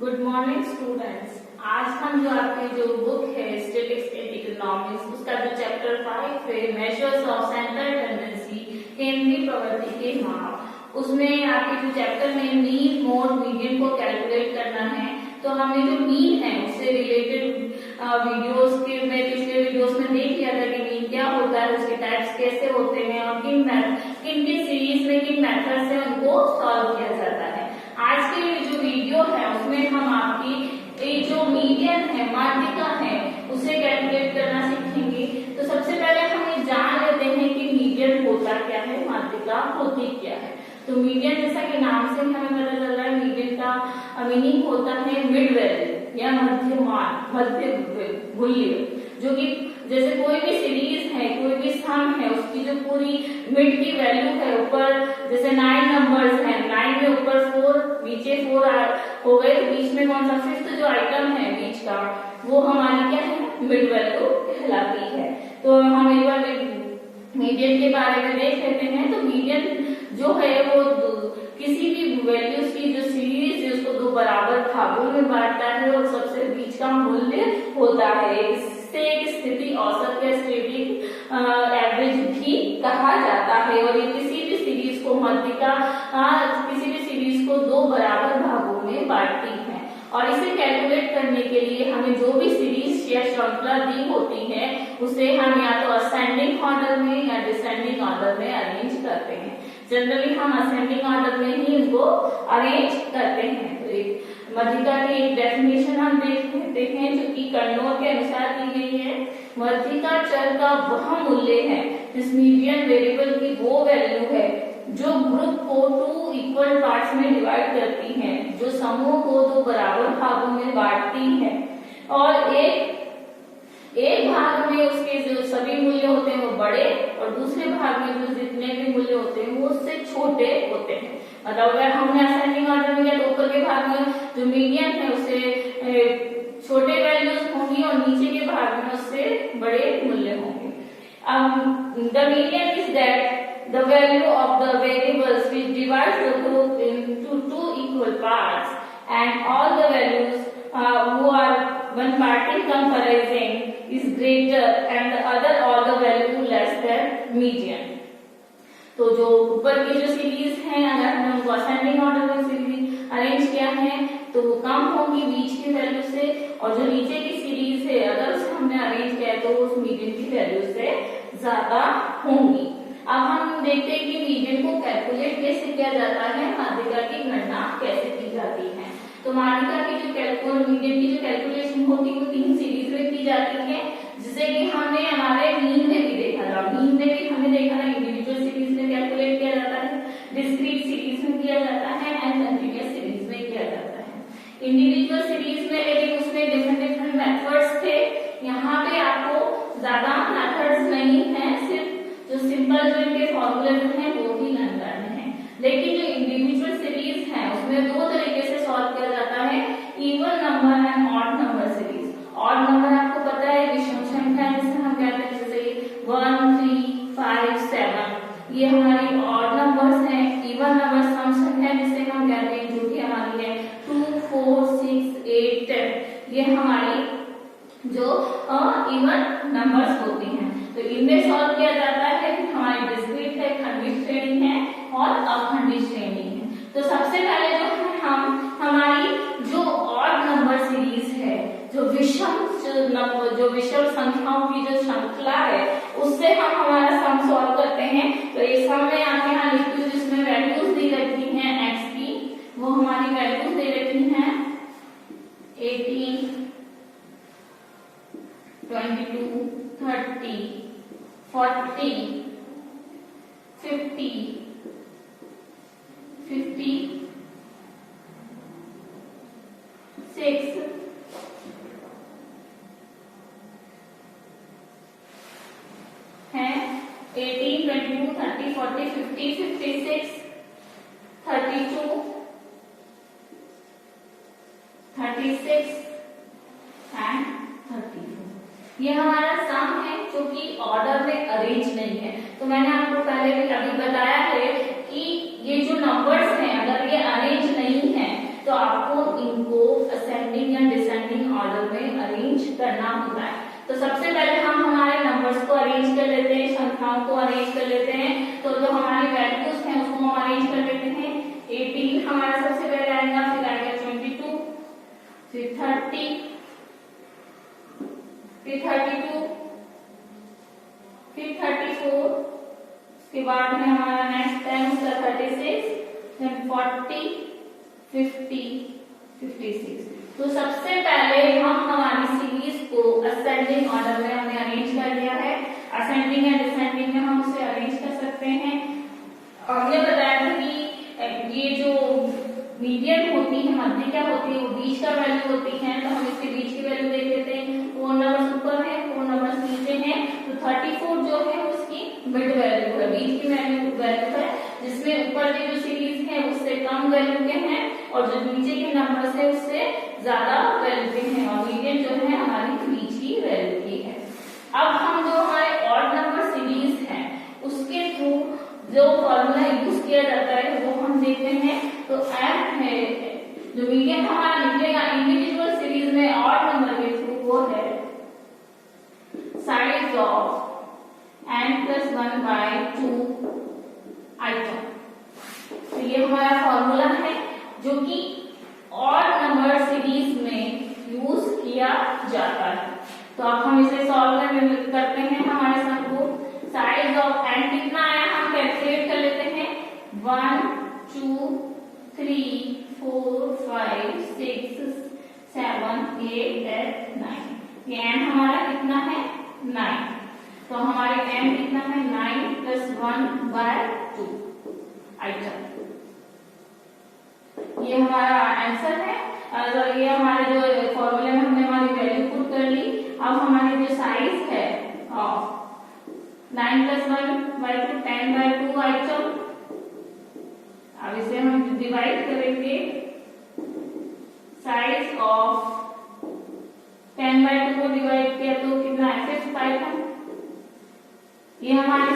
Good morning students. आज हम जो बुक है स्टैटिस्टिक्स एंड इकोनॉमिक्स, उसका जो चैप्टर 5 है मेजर्स ऑफ सेंट्रल टेंडेंसी, केंद्रीय प्रवृत्ति के माप, उसमें आपके जो चैप्टर में मीन मोड मीडियन को कैलकुलेट करना है। तो हमने जो मीन है उससे रिलेटेड वीडियोस के में पिछले वीडियोस में देख लिया था कि मीन क्या होता है, उसके टाइप्स कैसे होते हैं और किन सीरीज में किन मेथड से उनको सॉल्व किया जाता है। आज की जो वीडियो है उसमें हम आपकी जो मीडियन है, माध्यिका है, उसे कैलकुलेट करना सीखेंगे। तो सबसे पहले हम ये जान लेते हैं कि मीडियन होता क्या है, माध्यिका होती क्या है। तो मीडियन जैसा कि नाम से हमें पता चल रहा है, मीडियन का मीनिंग होता है मिड वैल्यू या मध्यमान, मध्य मूल्य, जो कि जैसे कोई भी सीरीज है, कोई भी सम है, उसकी जो पूरी मिड की वैल्यू है, ऊपर जैसे 9 नंबर्स हैं, 9 में ऊपर 4, नीचे 4 हो गए, बीच में कौन सा फिफ्थ जो आइटम है बीच का, वो हमारी क्या है, मिड वैल्यू कहलाती है। तो हम एक बार मीडियन के बारे में देख लेते हैं। तो मीडियन जो है वो किसी भी वैल्यूज की जो सीरीज है उसको दो बराबर भागों में बांटता है और सबसे बीच का मूल्य होता है। इससे एक स्थिति औसत या स्टैटिक एवरेज भी कहा जाता है। और ये किसी भी सीरीज को माध्यिका किसी भी सीरीज को दो बराबर भागों में बांटती है। और इसे कैलकुलेट करने के लिए हमें जो भी सीरीज या श्रृंखला दी होती है उसे हम या तो असेंडिंग ऑर्डर में या डिसेंडिंग ऑर्डर में अरेंज करते हैं। जनरली हम असेंडिंग ऑर्डर में ही इनको अरेंज करते हैं। तो एक माध्यिका की एक डेफिनेशन हम देख लेते हैं जो कि कर्नौर के अनुसार दी गई है। माध्यिका चर का वह मूल्य है जिस मीडियन वेरिएबल की वो वैल्यू है जो ग्रुप को 2 इक्वल पार्ट्स में डिवाइड करती है, जो समूह को दो बराबर भागों में बांटती है और एक भाग में उसके जो सभी मूल्य होते हैं वो बड़े और दूसरे भाग में जो जितने भी मूल्य होते हैं वो उससे छोटे होते हैं। मतलब अगर हमने असेंडिंग ऑर्डर में किया तो ऊपर के भाग में जो मीडियन है उससे छोटे वैल्यूज होंगी और नीचे के भाग में उससे बड़े मूल्य होंगे। The median is that the value of the variables which divides the group into 2 equal parts and all the values who are one part in comparison is greater and the other all the value less than median। तो जो ऊपर की जो series है अगर हमने उनको ascending order में सीरीज अरेंज किया है तो वो कम होगी बीच की वैल्यू से, और जो नीचे की सीरीज है अगर उसे हमने अरेंज किया है तो उस मीडियन की वैल्यू से ज्यादा होंगी। अब हम देखते हैं कि मीडियन को कैलकुलेट कैसे किया जाता है, माध्यिका की गणना कैसे की जाती है। तो माध्यिका की जो मीडियन की जो कैलकुलेशन होती है वो 3 सीरीज में की जाती है, जिसे कि हमने हमारे मीन में भी देखा था। मीन में भी हमने देखा था इंडिविजुअल सीरीज में कैलकुलेट किया जाता है, डिस्क्रीट सीरीज में किया जाता है एंड कंटीन्यूअस सीरीज में किया जाता है। इंडिविजुअल सीरीज में लेकिन उसमें डिफरेंट मेथड्स थे, यहाँ पे आपको ज्यादा मेथड्स नहीं है, सिर्फ जो सिंपल जो इनके फॉर्मूले हैं वो ही लर्न करने हैं। लेकिन जो इंडिविजुअल सीरीज है उसमें 2 तरीके से सॉल्व किया जाता है, even number and odd number series. Odd number आपको पता है विषम संख्या जिसे हम कहते हैं, जैसे 1 3 5 7 ये हमारी ऑड नंबर्स हैं। इवन नंबर सम संख्या जिसे हम कहते हैं जो कि हमारी है 2 4 6 8 10 ये हमारी जो इवन नंबर्स होती हैं। तो इनमें सॉल्व किया जाता है कि हमारी डिस्क्रीट है, खंडित श्रेणी है और अखंडित श्रेणी है। तो सबसे पहले जो है हम हमारी जो ऑड नंबर सीरीज है, जो विषम संख्याओं की जो श्रृंखला है उससे हम हमारा सम सॉल्व करते हैं। तो इस सम में आप यहाँ लिखती हूँ जिसमें वैल्यूज दी रखी हैं x की, वो हमारी वैल्यूज दे रखी हैं 18 22 30 40 50 56 है 18 22 30 40 50 56 32 36 एंड 34। ये हमारा सम है जो कि ऑर्डर में अरेंज नहीं है। तो मैंने आपको पहले भी अभी बताया है कि ये जो नंबर्स हैं अगर ये अरेंज नहीं है तो आपको इनको करना होता है। तो सबसे पहले हम हमारे नंबर्स को अरेंज कर लेते हैं, संख्याओं को अरेंज कर लेते हैं। तो जो हमारी वैल्यूज हैं उसको हम अरेंज कर लेते हैं। 18 हमारा सबसे पहले आएगा, फिर आएगा 22, फिर 30, फिर 32, फिर 34, उसके बाद में हमारा नेक्स्ट टाइम उसका 36, फिर 40, 50, 56। तो सबसे पहले हम हमारी सीरीज को असेंडिंग ऑर्डर में हमने अरेंज कर लिया है। असेंडिंग एंड डिसेंडिंग में हम उसे अरेंज कर सकते हैं। हमने बताया था कि ये जो मीडियन होती है, मध्य क्या होती है, वो बीच का वैल्यू होती है। तो हम इसके बीच की वैल्यू देख लेते हैं। 4 नंबर्स ऊपर है, 4 नंबर्स नीचे हैं। तो 34 जो है उसकी मिड वैल्यू है, बीच की वैल्यू है, जिसमें ऊपर की जो सीरीज है उससे कम वैल्यू के हैं और जो नीचे के नंबर्स है उससे ज्यादा वैल्यू के हैं, और मीडियन जो है हमारी बीच की वैल्यू की है। अब हम जो हमारे ऑड नंबर सीरीज है उसके थ्रू जो फॉर्मूला यूज किया जाता है वो हम देखते हैं। तो एम है जो मीडियन हमारा निकलेगा इंडिविजुअल सीरीज में ऑड नंबर के थ्रू, वो है साइज ऑफ n+1/2 आइटम। तो ये हमारा फॉर्मूला है जो कि ऑड नंबर सीरीज में यूज किया जाता है। तो अब हम इसे सॉल्व करते हैं हमारे सम को। साइज ऑफ n कितना आया हम कैलकुलेट कर लेते हैं। 1 2 3 4 5 6 7 8 9। ये n हमारा कितना है 9। तो हमारे n कितना है 9+1/2 आइटम। ये हमारा आंसर है। और ये हमारे जो फॉर्मूले में हमने हमारी वैल्यू पुट कर ली। अब हमारी जो साइज है 9+1/2 10/2 आइटम। अब इसे हम डिवाइड करेंगे। साइज ऑफ 10/2 को डिवाइड किया तो कितना है 5th आइटम। ये हमारे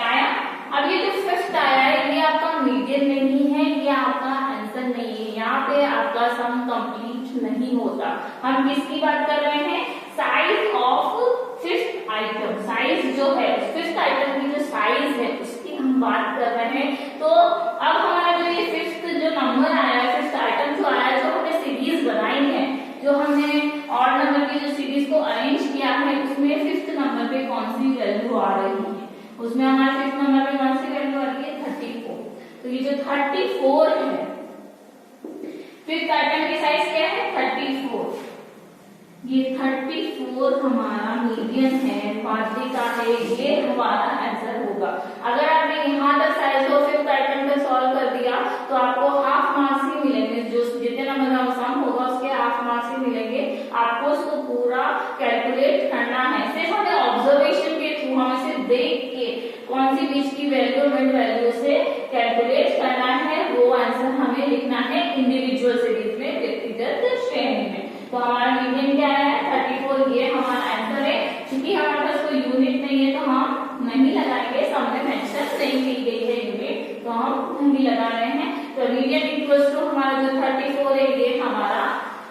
आया। अब ये जो 5th आया है ये आपका मीडियन नहीं है, ये आपका आंसर नहीं है। यहाँ पे आपका सम कंप्लीट नहीं होता। हम किसकी बात कर रहे हैं, size of 5th item. Size जो है 5th आइटम की जो साइज है उसकी हम बात कर रहे हैं। तो अब हमारा जो ये 5th जो नंबर आया है, 5th आइटम जो आया, जो हमने सीरीज बनाई है, जो हमने ऑड नंबर की जो सीरीज को अरेंज किया है, उसमें 5th नंबर पे कौन सी वैल्यू आ रही है, उसमें हमारे 5th नंबर पे कौन सी वैल्यू आ रही है 34। तो ये जो 34 है, 5th आइटम की साइज क्या है 34। ये 34 हमारा मीडियन है, माध्य का है, ये हमारा आंसर होगा। अगर आपने यहाँ तक साइज ऑफ 5th आइटम पे सॉल्व कर दिया तो आपको हाफ मार्क्स ही मिलेंगे। जो जितने नंबर का सम होगा उसके हाफ मार्क्स ही मिलेंगे। आपको उसको पूरा कैलकुलेट करना है। सिर्फ हमें ऑब्जर्वेशन के थ्रू, हमें सिर्फ देख के कौन सी बीच की वैल्यू मिड वैल्यू से कैलकुलेट करना है, वो आंसर हमें लिखना है इंडिविजुअल सीरीज में, व्यक्तिगत श्रेणी में। तो हमारा मीडियन क्या है 34, ये हमारा आंसर है। क्योंकि हमारे पास कोई यूनिट नहीं है तो हम नहीं लगाएंगे, सामने मेंशन नहीं की गई है यूनिट, तो हम नहीं लगा रहे हैं। तो मीडियन इक्वल्स टू हमारा जो 34 है, ये हमारा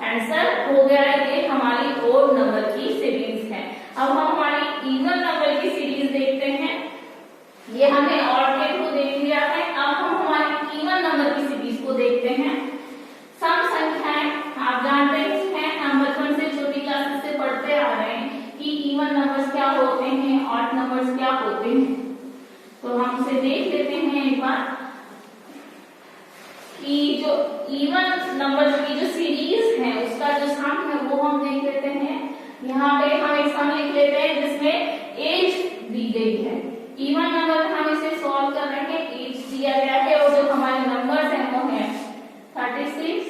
आंसर हो गया है। ये हमारी ओड नंबर की सीरीज है। अब हम हमारी इवन नंबर की सीरीज देखते हैं। ये हमने ऑड के थ्रू देख लिया है। अब हम हमारी इवन नंबर की सीरीज को देखते हैं। सम संख्याएं आप जानते हैं, हम बचपन से छोटी क्लासेस से पढ़ते आ रहे हैं कि इवन नंबर्स क्या होते हैं, ऑड नंबर्स क्या होते हैं। तो हम उसे देख लेते हैं एक बार कि जो इवन नंबर्स की जो सीरीज है उसका जो सम है वो हम देख लेते हैं। यहाँ पे हम एक सम लिख लेते हैं जिसमें एज दी गई है। इवन नंबर हम इसे सॉल्व कर रहे हैं, एज दिया गया है और जो हमारे नंबर्स हैं वो हैं 36,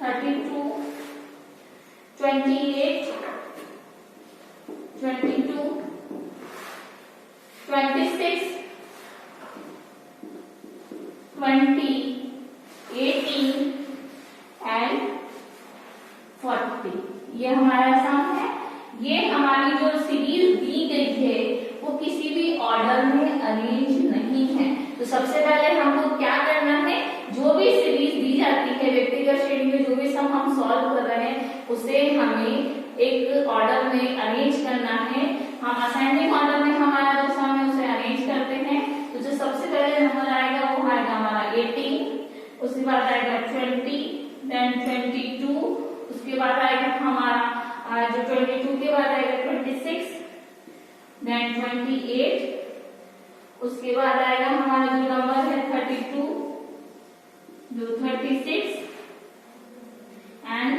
32, 28, 22, 26, 20, 18 एंड 40। ये हमारा सम है। ये हमारी जो सीरीज दी गई है वो किसी भी ऑर्डर में अरेंज नहीं है। तो सबसे पहले हमको क्या करना है, जो भी सीरीज दी जाती है व्यक्तिगत श्रेणी में, जो भी सम हम सॉल्व कर रहे हैं उसे हमें एक ऑर्डर 18, उसके बाद आएगा 20, देन 22, उसके बाद आएगा हमारा जो 22 के बाद आएगा 26, देन 28, उसके बाद आएगा हमारा जो नंबर है 32, जो 36 एंड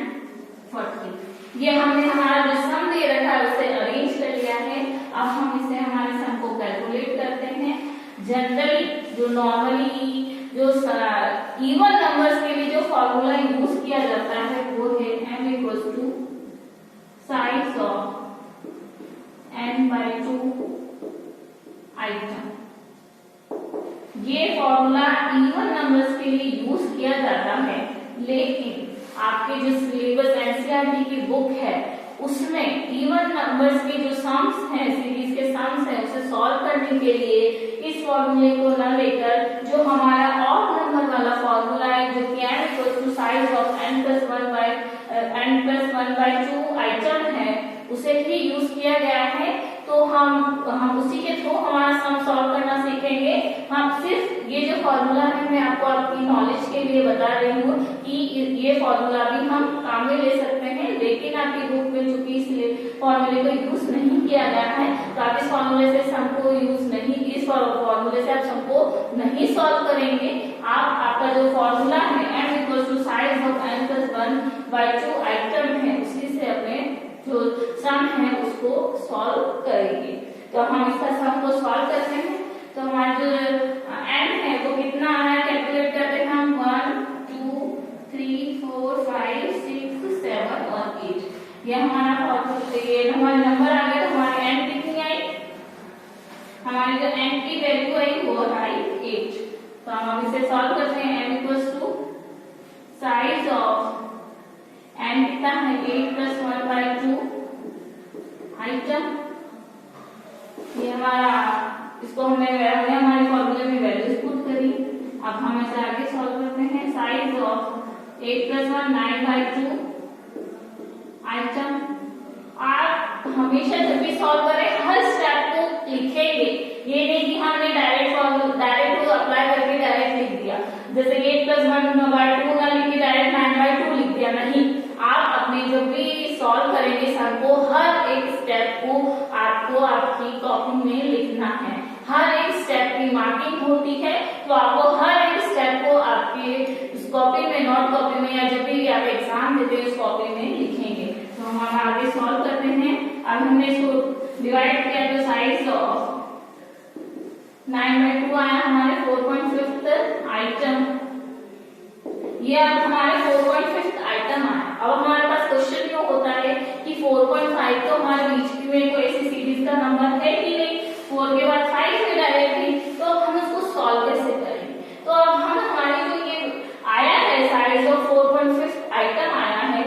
40। ये हमने हमारा जो सम दे रखा है उसे अरेंज कर लिया है। अब हम इसे हमारे सम को कैलकुलेट करते हैं। जनरली जो नॉर्मली जो इवन नंबर्स के लिए जो फॉर्मूला यूज किया जाता है वो है m equals to size of n/2 item. ये फॉर्मूला इवन नंबर्स के लिए यूज किया जाता है, लेकिन आपके जो सिलेबस एनसीईआरटी की बुक है उसमें इवन नंबर्स के जो सम्स हैं, सीरीज के सम्स हैं, उसे सॉल्व करने के लिए इस फॉर्मूले को न लेकर जो हमारा ऑड नंबर वाला फॉर्मूला है जो कि n equals to size of n+1/2 item है उसे ही यूज किया गया है। तो हम उसी के थ्रू हमारा सम सॉल्व करना सीखेंगे। हम सिर्फ ये जो फॉर्मूला है मैं आपको आपकी नॉलेज के लिए बता रही हूँ कि ये फॉर्मूला भी हम काम में ले सकते हैं, लेकिन आपकी बुक में चूंकि इसलिए फॉर्मूले को यूज नहीं किया गया है तो आप इस फॉर्मूले से सम को यूज नहीं, इस फॉर्मूले से आप सम को नहीं सॉल्व करेंगे। आपका जो फॉर्मूला है m equals to size of n+1/2 item है उसी से अपने जो सम है उसको सॉल्व करेंगे। तो हम इसका सम को सॉल्व करते हैं। तो हमारा जो n है वो कितना आ रहा है कैलकुलेट करते हैं हम 1 2 3 4 5 6 7 और 8। ये हमारा ये हमारा नंबर आ गया। तो हमारी n कितनी आई, हमारी जो n की वैल्यू आई वो आई 8। तो हम इसे सॉल्व करते हैं। m equals to size of n कितना है 8+1/2 आइटम। ये हमारा इसको हमने हमारे फॉर्मूले में वैल्यूज पुट करी। अब हम इसे आगे सॉल्व करते हैं। Size of 8+1 9/2 item. आप हमेशा जब भी सॉल्व करें हर स्टेप को लिखेंगे, ये नहीं कि हमने डायरेक्ट अप्लाई करके डायरेक्ट लिख दिया, जैसे 8+1/2 ना लिख के डायरेक्ट 9/2 लिख दिया। नहीं, आप अपने जब भी सॉल्व करेंगे सम को हर एक स्टेप को आपको आपकी कॉपी में लिखना है। हर एक स्टेप की मार्किंग होती है, तो आपको हर एक स्टेप को आपके उस कॉपी में, नोट कॉपी में या जब भी आप एग्जाम देते हैं उस कॉपी में लिखेंगे। तो हम आगे सॉल्व करते हैं। अब हमने इसको डिवाइड किया तो साइज ऑफ 9/2 आया हमारे 4.5 आइटम। ये अब हमारे 4.5 आइटम आया। अब हमारे पास क्वेश्चन क्यों होता है कि 4.5 तो हमारे बीच में कोई ऐसी सीरीज का नंबर है कि नहीं, 4 के बाद 5 है डायरेक्टली, तो हम उसको सॉल्व कैसे करेंगे। तो अब हम हमारी जो ये आया है साइज ऑफ 4.5 आइटम आया है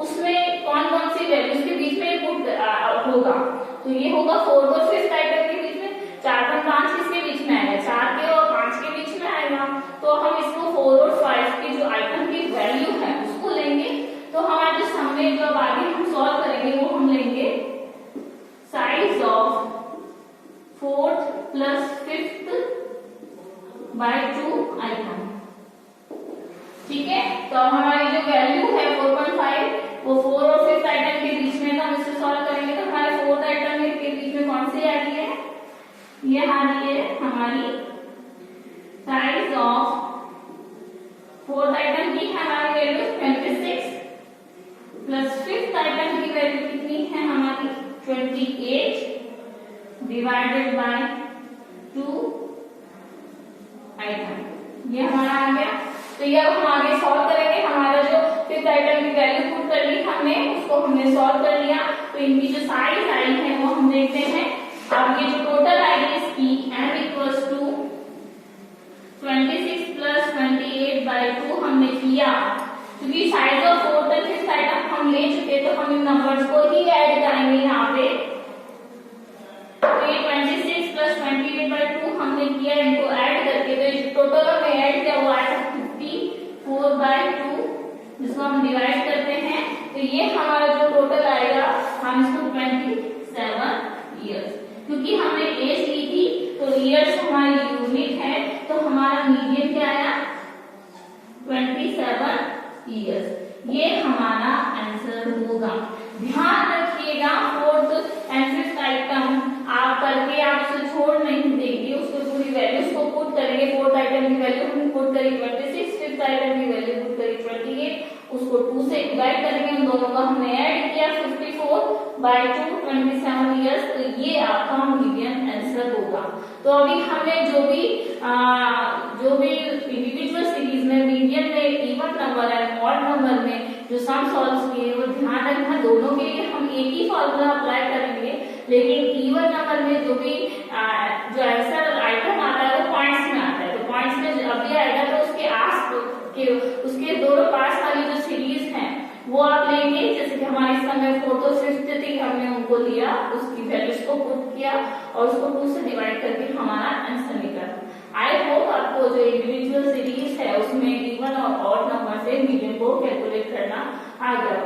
उसमें कौन कौन सी वैल्यूज के बीच में पुट होगा। तो ये होगा 4 और 5 आइटम के बीच में। 4 और 5 किसके बीच में आएगा, 4 के और 5 के बीच में आएगा। तो हम इसको 4 और 5 की जो आइटम की वैल्यू है उसको लेंगे। तो हमारे जो सम में जो आगे हम सॉल्व करेंगे वो हम लेंगे size of 4th + 5th/2 item. ठीक है, तो हमारी जो वैल्यू है 4.5 वो 4 और 5 आइटम के बीच में, तो हम इसे सॉल्व करेंगे। तो हमारे 4th आइटम के बीच में कौन सी आ रही है, ये आ रही है हमारी साइज ऑफ 4th आइटम की हमारी वैल्यू 26 प्लस 5th आइटम की वैल्यू कितनी है हमारी 28 डिवाइडेड बाय 2 आइटम। ये हमारा आ गया। तो ये अब हम आगे सॉल्व करेंगे। हमारा जो 5th आइटम की वैल्यू पुट कर ली हमने, उसको हमने सॉल्व कर लिया। तो इनकी जो साइज आई है वो हम देखते हैं। अब ये जो टोटल आई है इसकी m इक्वल्स टू 26 + 28/2 हमने किया, क्योंकि साइज ऑफ 4th और 5th आइटम हम ले चुके तो हम इन नंबर्स को ही ऐड करेंगे यहाँ पे। तो ये 26 + 28/2 हमने किया, इनको ऐड करके तो ये टोटल हमने ऐड किया वो आया 54/2, जिसको हम डिवाइड करते हैं। तो ये हमारा जो टोटल आएगा हम इसको 27 ईयर्स, क्योंकि हमने एज ली थी तो ईयर्स हमारी यूनिट है, तो हमारा मीडियन क्या आया ईयर्स। ये हमारा आंसर होगा। ध्यान रखिएगा फोर्थ एंड फिफ्थ आइटम आप करके आप उसे छोड़ नहीं देंगे, उसको पूरी वैल्यूज को पुट करेंगे। फोर्थ आइटम की वैल्यू हम पुट करेंगे 26, फिफ्थ आइटम की वैल्यू पुट करेंगे 28, उसको 2 से डिवाइड करेंगे, उन दोनों का हमने ऐड किया 54/2 27 ईयर्स। तो ये आपका मीडियन आंसर होगा। तो अभी हमने जो भी इंडिविजुअल सीरीज में, मीडियन में, even number and odd number में जो सम सॉल्व किए वो ध्यान रखना, दोनों के लिए हम एक ही फॉर्मूला अप्लाई करेंगे, लेकिन इवन नंबर में जो भी जो आंसर आइटम आता है वो पॉइंट्स में आता है। तो पॉइंट्स में अभी आएगा तो उसके दोनों पास वाली जो सीरीज है वो आप लेंगे। जैसे कि हमारे समय 4th और 5th थी, हमने उनको लिया, उसकी वैल्यूज को पुट किया और उसको 2 से डिवाइड करके हमारा आंसर निकला। आई होप आपको जो इंडिविजुअल सीरीज है उसमें इवन और ऑड नंबर से मीडियन को कैलकुलेट करना आ गया।